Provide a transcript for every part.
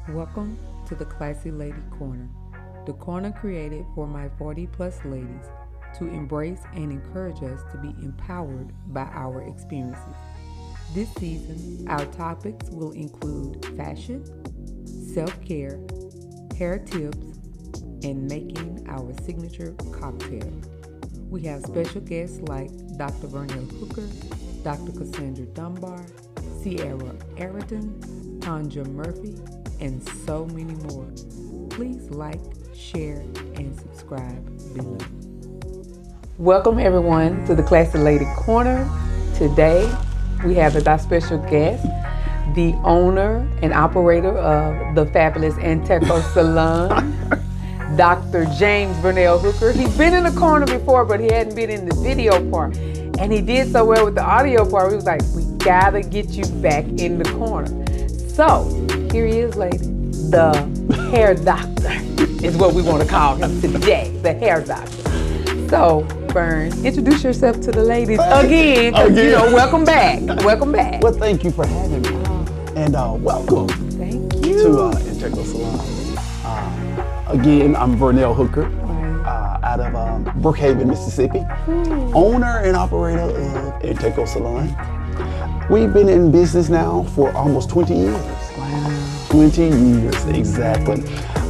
Welcome to the Classi Ladi Corner, the corner created for my 40-plus ladies to embrace and encourage us to be empowered by our experiences. This season, our topics will include fashion, self-care, hair tips, and making our signature cocktail. We have special guests like Dr. Vernell Hooker, Dr. Cassandra Dunbar, Sierra Ayrton, Tanja Murphy, and so many more. Please like, share, and subscribe below. Welcome everyone to the Classi Ladi Corner. Today we have as our special guest the owner and operator of the fabulous Antecho Salon, Dr. James Vernell Hooker. He's been in the corner before, but he hadn't been in the video part. And he did so well with the audio part. We was like, we gotta get you back in the corner. So, here he is, lady. The hair doctor is what we want to call him today, the hair doctor. So, Vern, introduce yourself to the ladies again. You know, welcome back. Welcome back. Well, thank you for having me. And welcome Thank you. to Antecho Salon. Again, I'm Vernell Hooker, out of Brookhaven, Mississippi, owner and operator of Antecho Salon. We've been in business now for almost 20 years. Wow. 20 years, exactly.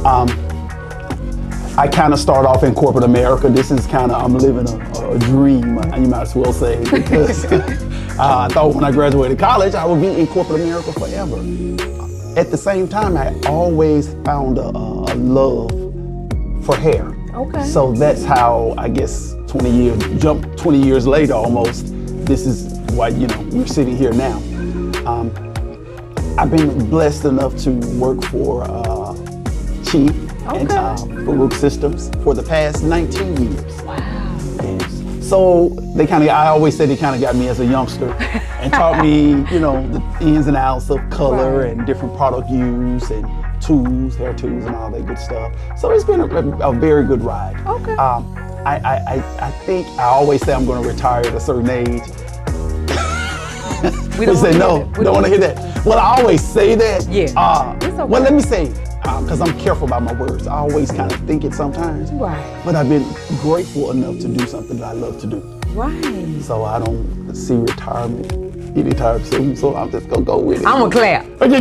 I kind of start off in corporate America. This is kind of, I'm living a dream, you might as well say, because I thought when I graduated college, I would be in corporate America forever. At the same time, I always found a love for hair. Okay. So that's how, I guess, 20 years later almost, this is why, we're sitting here now. I've been blessed enough to work for Chi and Farouk Systems for the past 19 years. Wow. Yes. So I always say they kind of got me as a youngster and taught me, the ins and outs of color and different product use and tools, hair tools and all that good stuff. So it's been a very good ride. Okay. I think I always say I'm going to retire at a certain age. We don't want to hear that. Well, I always say that. Yeah. It's okay. Well, let me say, because I'm careful about my words. I always kind of think it sometimes. Right. But I've been grateful enough to do something that I love to do. Right. So I don't see retirement anytime soon. So I'm just gonna go with it. I'm gonna clap. Okay,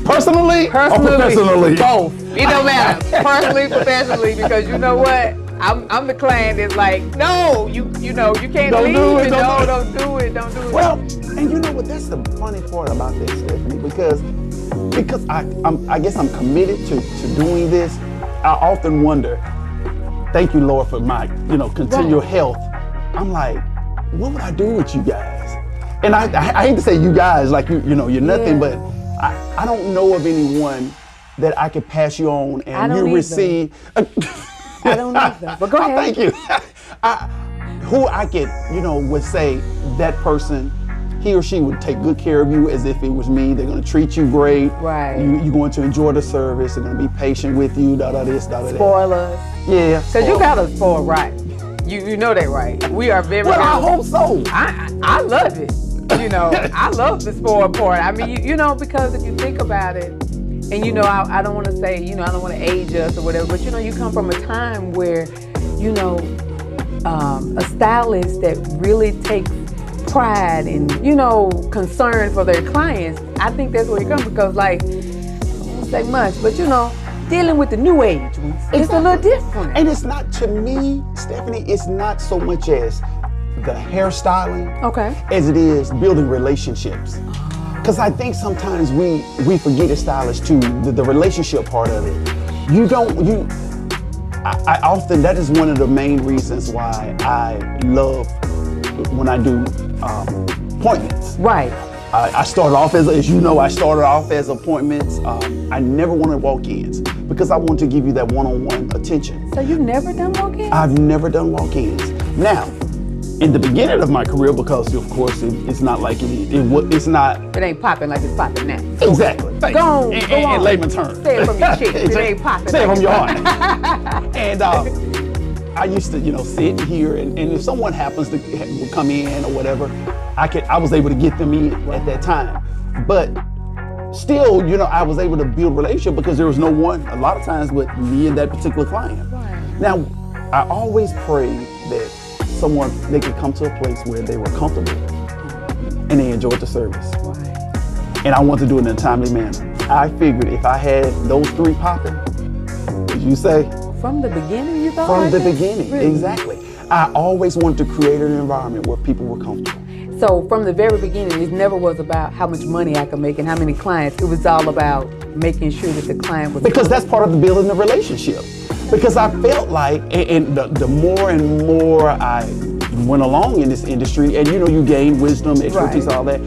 personally or professionally? Both. It don't matter. Personally, professionally, because you know what? I'm the client that's like, no, you can't Don't leave do it, it. don't Don't do it. Well, and you know what? That's the funny part about this, Stephanie, because I guess I'm committed to doing this. I often wonder, thank you, Lord, for my continual health. I'm like, what would I do with you guys? And I hate to say you guys, like you're nothing, but I don't know of anyone that I could pass you on and you receive. I don't either, but go ahead. Thank you. Who I could, would say that person, he or she would take good care of you as if it was me. They're going to treat you great. Right. You're going to enjoy the service. They're going to be patient with you. This, that. Spoil us. Yeah. Because you got us spoiled right. You know that, right? We are very. Well, I hope so. I love it. I love the spoiled part. I mean, because if you think about it, and I don't want to say, I don't want to age us or whatever, but you come from a time where, a stylist that really takes pride and, concern for their clients, I think that's where you come, because I won't say much, but dealing with the new age ones, it's a little different. And it's not, to me, Stephanie, it's not so much as the hairstyling as it is building relationships. Because I think sometimes we forget as stylists too, the relationship part of it. I often, that is one of the main reasons why I love when I do appointments. Right. I started off as appointments. I never wanted walk-ins because I want to give you that one-on-one attention. So you've never done walk-ins? I've never done walk-ins. Now, in the beginning of my career, because of course it's not like it's not. It ain't popping like it's popping now. Exactly. Go on. In layman's terms. Say it from your cheek. It ain't popping. Say it from your heart. And I used to, sit here, and if someone happens to come in or whatever, I was able to get them in at that time. But still, I was able to build a relationship because there was no one, a lot of times, but me and that particular client. Right. Now, I always prayed that they could come to a place where they were comfortable and they enjoyed the service. Right. And I want to do it in a timely manner. I figured if I had those 3 popping, as you say? From the beginning, you thought? From the beginning, really? Exactly. I always wanted to create an environment where people were comfortable. So from the very beginning, it never was about how much money I could make and how many clients. It was all about making sure that the client was... Because that's part of the building the relationship. Because I felt like, and the more and more I went along in this industry, and you gain wisdom, expertise, all that,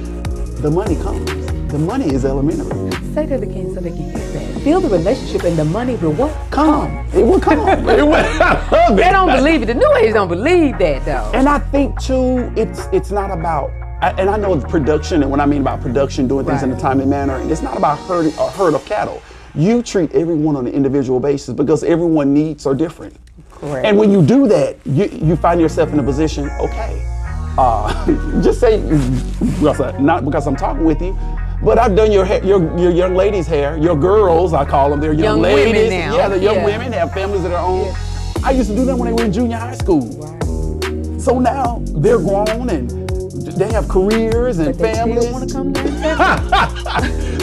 the money comes. The money is elementary. Say that again so they can hear that. Build a relationship and the money will what? Come. It will come. I love it. They don't believe it. The new age don't believe that though. And I think too, it's not about, and I know the production, and when I mean about production, doing things in a timely manner, and it's not about a herd of cattle. You treat everyone on an individual basis because everyone's needs are different. Correct. And when you do that, you find yourself in a position, okay, just say, not because I'm talking with you, but I've done your young ladies' hair, your girls, I call them, they're young ladies. Women now. Yeah, the young women have families of their own. Yeah. I used to do that when they were in junior high school. Right. So now they're grown and they have careers and families. They want to come there.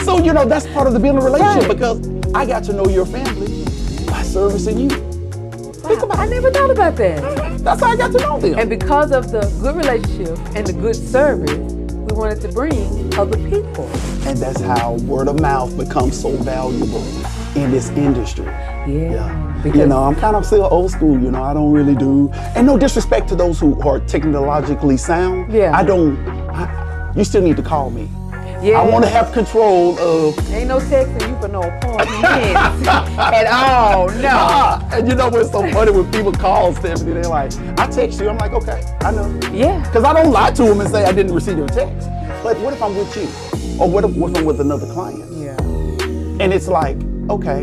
So, that's part of the building relationship because I got to know your family by servicing you. Think about it. I never thought about that. That's how I got to know them. And because of the good relationship and the good service, we wanted to bring other people. And that's how word of mouth becomes so valuable in this industry. Yeah. Because, I'm kind of still old school, I don't really do, and no disrespect to those who are technologically sound. Yeah. You still need to call me. Yeah. I want to have control of. Ain't no texting you for no appointments at all, no. And what's so funny when people call Stephanie, they're like, I text you. I'm like, okay, I know. Yeah. Because I don't lie to them and say I didn't receive your text. But what if I'm with you? Or what if I'm with another client? Yeah. And it's like, okay,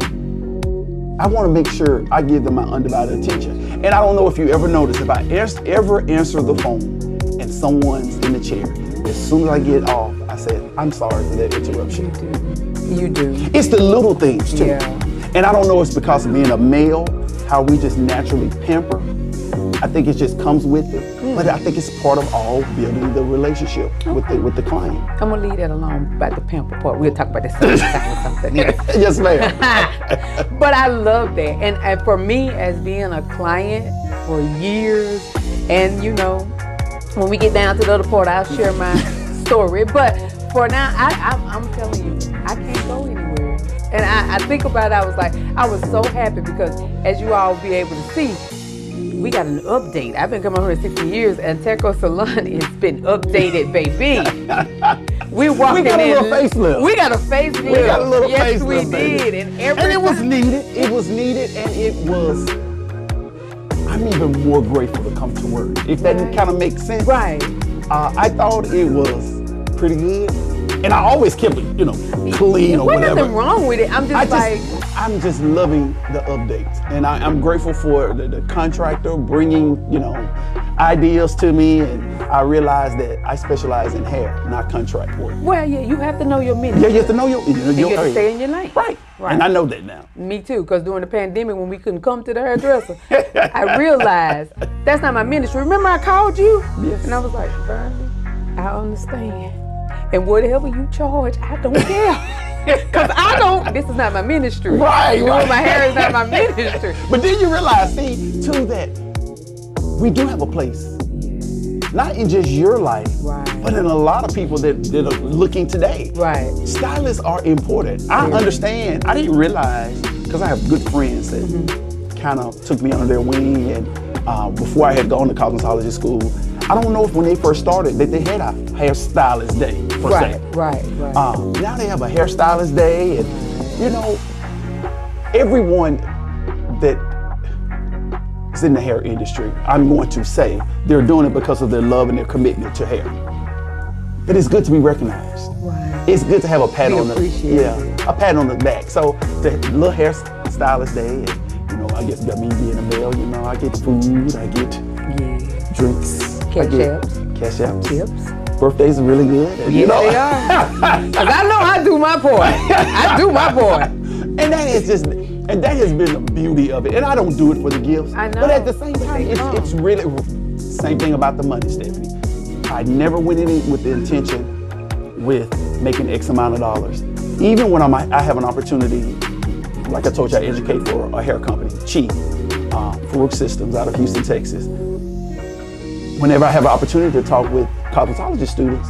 I want to make sure I give them my undivided attention. And I don't know if you ever notice, if I ever answer the phone and someone's in the chair, as soon as I get off, I said, I'm sorry for that interruption. You do. It's the little things too. Yeah. And I don't know if it's because of being a male, how we just naturally pamper. I think it just comes with it. But I think it's part of all building the relationship with the client. I'm gonna leave that alone about the pamper part. We'll talk about that sometime or something else. Yes, ma'am. But I love that. And for me, as being a client for years, and when we get down to the other part, I'll share my story. But for now, I'm telling you, I can't go anywhere. And I think about it, I was so happy because as you all will be able to see, we got an update. I've been coming here 60 years. Antecho Salon has been updated, baby. We got a little facelift. We got a facelift. We got a little facelift. Yes, we did. And it was needed. It was needed, and it was. I'm even more grateful to come to work. If that kind of makes sense. Right. I thought it was pretty good, and I always kept it, clean or whatever. There's nothing wrong with it. I'm just loving the updates, and I'm grateful for the contractor bringing, ideas to me, and I realized that I specialize in hair, not contract work. Well, yeah, you have to know your ministry. Yeah, you have to know your you have to stay in your lane. Right. And I know that now. Me too, because during the pandemic when we couldn't come to the hairdresser, I realized that's not my ministry. Remember I called you? Yes. And I was like, Vernell, I understand. And whatever you charge, I don't care. Because this is not my ministry. Right. My hair is not my ministry. But then you realize, too, that we do have a place. Not in just your life, but in a lot of people that are looking today. Right. Stylists are important. I understand. I didn't realize, because I have good friends that kind of took me under their wing, and before I had gone to cosmetology school, I don't know if when they first started that they had a hairstylist day, per se. Right. Now they have a hairstylist day, and everyone that is in the hair industry, I'm going to say they're doing it because of their love and their commitment to hair. But it's good to be recognized. Right. It's good to have a pat on the a pat on the back. So the little hairstylist day, and I get me being a male, I get food, I get drinks, cash apps, tips. birthdays are really good. And, Yes, they are. Because I know I do my part. I do my part. And that has been the beauty of it. And I don't do it for the gifts. I know. But at the same time, it's really, same thing about the money, Stephanie. I never went in it with the intention with making X amount of dollars. Even when I have an opportunity, like I told you, I educate for a hair company, Chi, Farouk Systems out of Houston, Texas. Whenever I have an opportunity to talk with cosmetology students,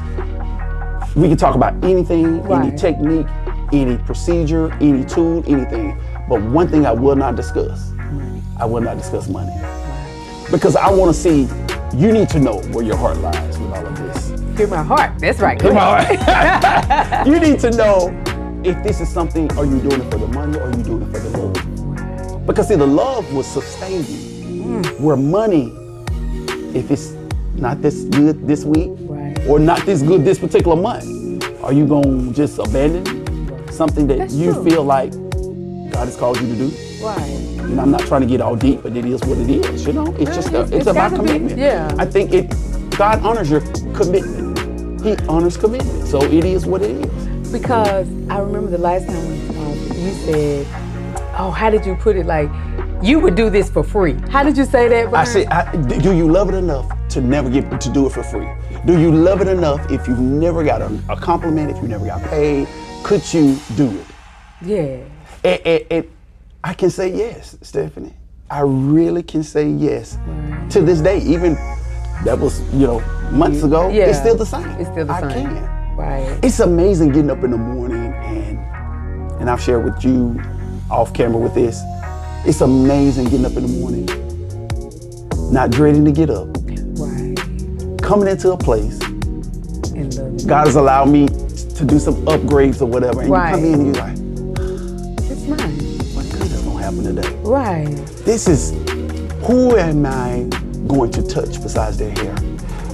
we can talk about anything, any technique, any procedure, any tool, anything. But one thing I will not discuss, I will not discuss money. Because I want to see, you need to know where your heart lies with all of this. Hear my heart. That's right. Hear my heart. You need to know if this is something, are you doing it for the money or are you doing it for the love? Because see, the love will sustain you. Where money, if it's not this good this week or not this good this particular month, are you going to just abandon something that you feel like God has called you to do? Right. You know, I'm not trying to get all deep, but it is what it is. You know, it's just it's about commitment. I think God honors your commitment. He honors commitment, so it is what it is. Because I remember the last time we talked, you said, "Oh, how did you put it? Like, you would do this for free." How did you say that, Vern? I said, do you love it enough to never get to do it for free? Do you love it enough if you've never got a compliment, if you never got paid? Could you do it? Yeah. I can say yes, Stephanie. I really can say yes. To this day, even that was, months ago, it's still the same. It's still the same. I can. Right. It's amazing getting up in the morning and I've shared with you off camera with this. It's amazing getting up in the morning, not dreading to get up. Right. Coming into a place. And God has allowed me to do some upgrades or whatever. And you come in and you're like, it's mine. What good is going to happen today? Right. This is, who am I going to touch besides their hair?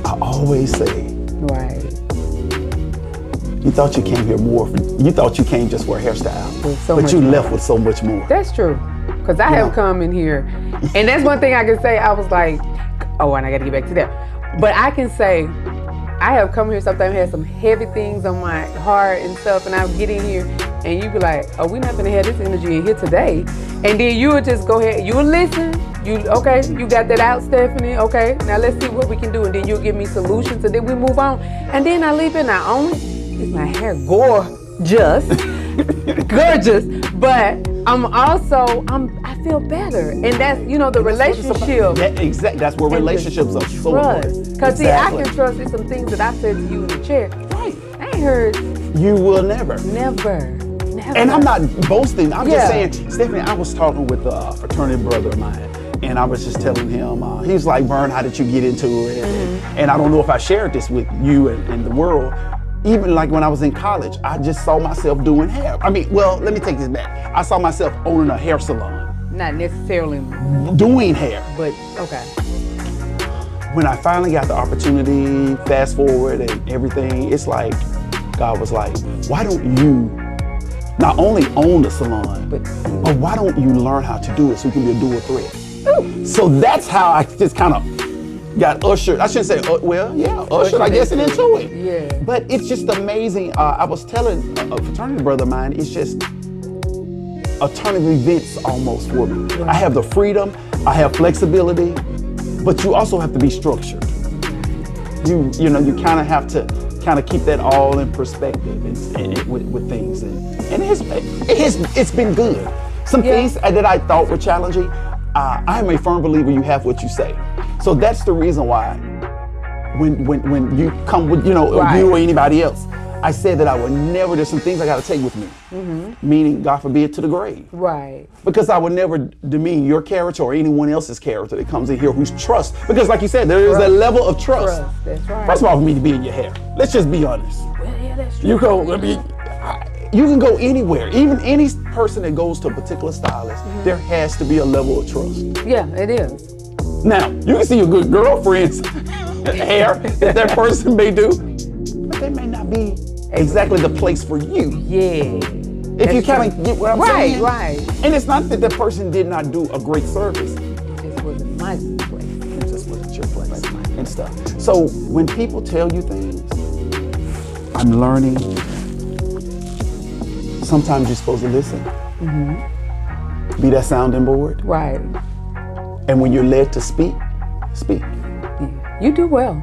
I always say, right. You thought you came here you thought you came just for a hairstyle, but you left with so much more. That's true. Because I have come in here, and that's one thing I can say. I was like, oh, and I got to get back to that. But I can say, I have come here sometimes, had some heavy things on my heart and stuff, and I'll get in here, and you be like, oh, we're not going to have this energy in here today. And then you would just go ahead, you would listen. You got that out, Stephanie. Okay, now let's see what we can do. And then you'll give me solutions, and then we move on. And then I leave it and I own it. Is my hair gorgeous? Gorgeous. But I feel better. And that's, the relationship. That's where relationships are so important. Because see, I can trust in some things that I said to you in the chair. Right. I ain't heard. You will never. Never. And I'm not boasting. I'm just saying, Stephanie, I was talking with a fraternity brother of mine. And I was just telling him, he was like, Vern, how did you get into it? And I don't know if I shared this with you and the world. Even like when I was in college, I just saw myself doing hair. I mean, let me take this back. I saw myself owning a hair salon. Not necessarily doing hair. But, okay. When I finally got the opportunity, fast forward and everything, it's like, God was like, why don't you not only own the salon, but why don't you learn how to do it so you can be a dual threat? Ooh. So that's how I just kind of got ushered. I shouldn't say, ushered, I guess, into it. Yeah. But it's just amazing. I was telling a fraternity brother of mine, it's just a turn of events almost for me. Right. I have the freedom, I have flexibility, but you also have to be structured. You kind of have to keep that all in perspective and with things. And it's been good. Some things that I thought were challenging, I am a firm believer you have what you say. So that's the reason why when you come with, you or anybody else, I said that I would never, there's some things I got to take with me. Meaning, God forbid, to the grave. Right. Because I would never demean your character or anyone else's character that comes in here who's trust. Because like you said, there is a level of trust. That's right. First of all, for me to be in your hair. Let's just be honest. Well, yeah, that's true. You can go anywhere. Even any person that goes to a particular stylist, there has to be a level of trust. Yeah, it is. Now, you can see your good girlfriend's hair that person may do, but they may not be exactly the place for you. Yeah. If you kind of get what I'm saying. Right. And it's not that the person did not do a great service. It just wasn't my place. It just wasn't your place and stuff. So when people tell you things, I'm learning. Sometimes you're supposed to listen. Be that sounding board. Right. And when you're led to speak, speak. Yeah. You do well.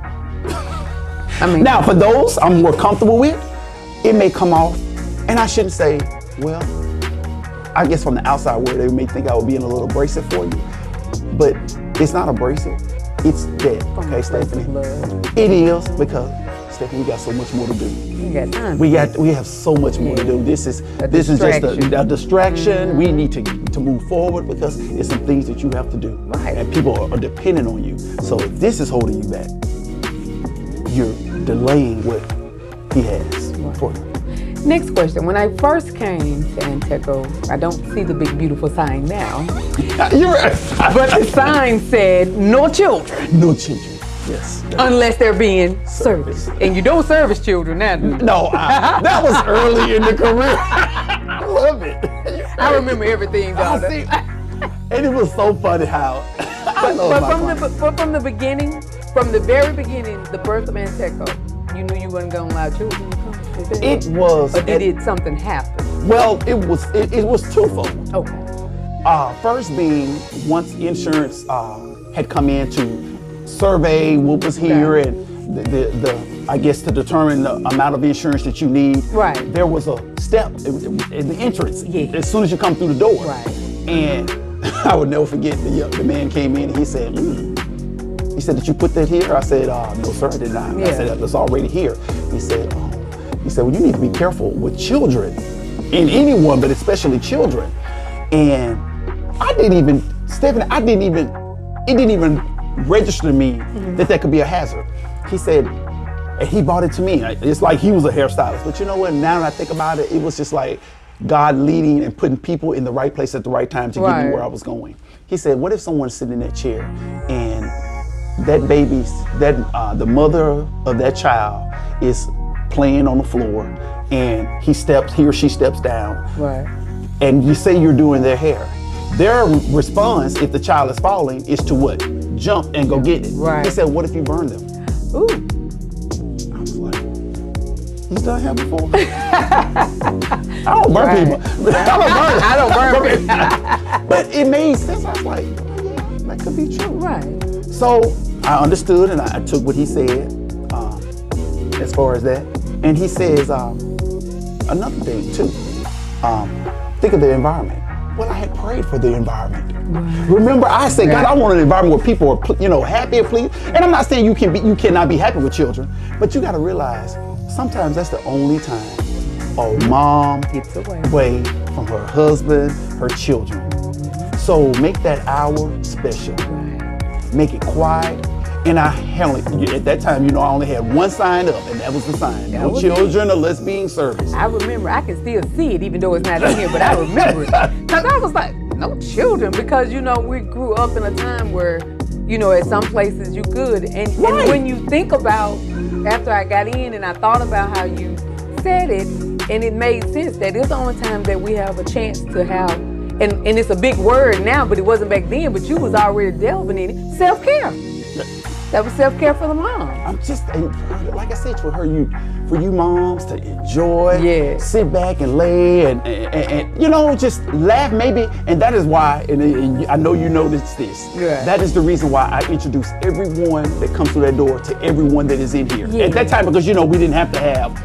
I mean, now for those I'm more comfortable with, it may come off, and I shouldn't say, well, I guess from the outside world, they may think I would be a little abrasive for you, but it's not abrasive. It's that, okay, Stephanie? It is, because Stephanie, we got so much more to do. You got time. We have so much more to do. This is just a distraction. We need to move forward because there's some things that you have to do, right? And people are dependent on you. So if this is holding you back, you're delaying what he has for you. Next question. When I first came to Antecho, I don't see the big beautiful sign now. You're right. But the sign said no children. No children. Yes. Unless they're being serviced. And you don't service children now, do you? No, that was early in the career. I love it. I remember everything, daughter. And it was so funny how. But from the beginning, from the very beginning, the birth of Antecho, you knew you weren't going to allow children to come? It was. Or did something happen? Well, it was twofold. Okay. First being, once insurance had come in to survey what was here and the I guess to determine the amount of insurance that you need. Right. There was a step in the entrance. Yeah. As soon as you come through the door. Right. And I would never forget the man came in and he said, he said, did you put that here? I said, no sir, I did not. Yeah. I said, it's already here. He said, well, you need to be careful with children, and anyone, but especially children. And it didn't even register to me that could be a hazard. He said, and he brought it to me. It's like he was a hairstylist. But you know what, now that I think about it, it was just like God leading and putting people in the right place at the right time to get me where I was going. He said, what if someone's sitting in that chair and that baby's, the mother of that child is playing on the floor, and he or she steps down, right? And you say you're doing their hair. Their response, if the child is falling, is to what? Jump and go get it. Right. He said, what if you burn them? Ooh. I was like, he's done hair before? I don't burn people. I don't burn people. But it made sense. I was like, that could be true. Right. So I understood and I took what he said as far as that. And he says, another thing too, think of the environment. Well, I had prayed for the environment. Right. Remember, I said, God, I want an environment where people are, happy and pleased. And I'm not saying you cannot be happy with children, but you got to realize sometimes that's the only time a mom gets away from her husband, her children. So make that hour special. Right. Make it quiet. And at that time, I only had one sign up, and that was the sign. No children unless being serviced. I remember, I can still see it, even though it's not in here, but I remember it. Because I was like, no children, because, we grew up in a time where, at some places you could. And when you think about, after I got in and I thought about how you said it, and it made sense that it's the only time that we have a chance to have, and it's a big word now, but it wasn't back then, but you was already delving in it, self-care. That was self-care for the mom. I'm just, like I said, for you moms to enjoy, sit back and lay and just laugh maybe. And that is why, and I know you noticed this, that is the reason why I introduce everyone that comes through that door to everyone that is in here. At that time, because, we didn't have to have,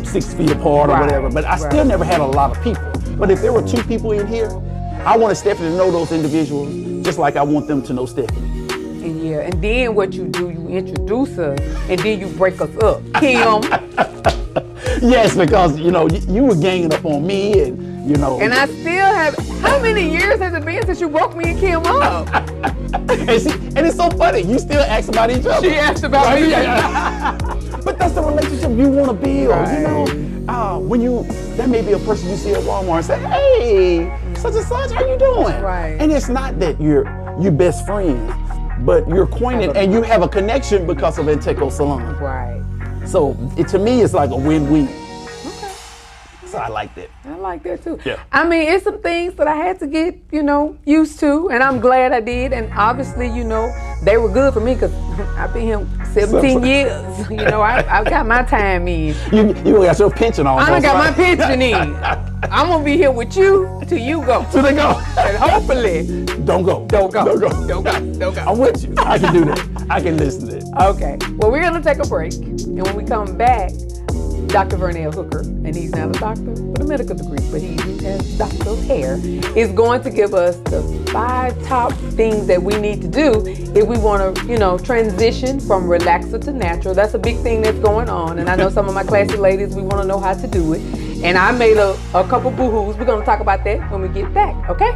6 feet apart or whatever, but I still never had a lot of people. But if there were 2 people in here, I wanted Stephanie to know those individuals just like I want them to know Stephanie. And then what you do, you introduce us, and then you break us up. Kim. Yes, because, you were ganging up on me and, And I still have, how many years has it been since you broke me and Kim up? and it's so funny, you still ask about each other. She asked about me. But that's the relationship you want to build, that may be a person you see at Walmart and say, hey, such and such, how you doing? Right. And it's not that you're best friends, but you're acquainted and you have a connection because of Antecho Salon. Right. So to me, it's like a win-win. Okay. So I like that. I like that too. Yeah. I mean, it's some things that I had to get, used to, and I'm glad I did. And obviously, they were good for me because I've been here 17 years. I got my time in. You got your pension on. I done got my pension in. I'm gonna be here with you till you go. Till they go. And hopefully, don't go. I'm with you. I can do that. I can listen to it. Okay. Well, we're gonna take a break, and when we come back, Dr. Vernell Hooker, and he's not a doctor with a medical degree, but he has doctoral hair, is going to give us the 5 top things that we need to do if we want to, transition from relaxer to natural. That's a big thing that's going on, and I know some of my classy ladies, we want to know how to do it. And I made a couple boo-hoos. We're going to talk about that when we get back, okay?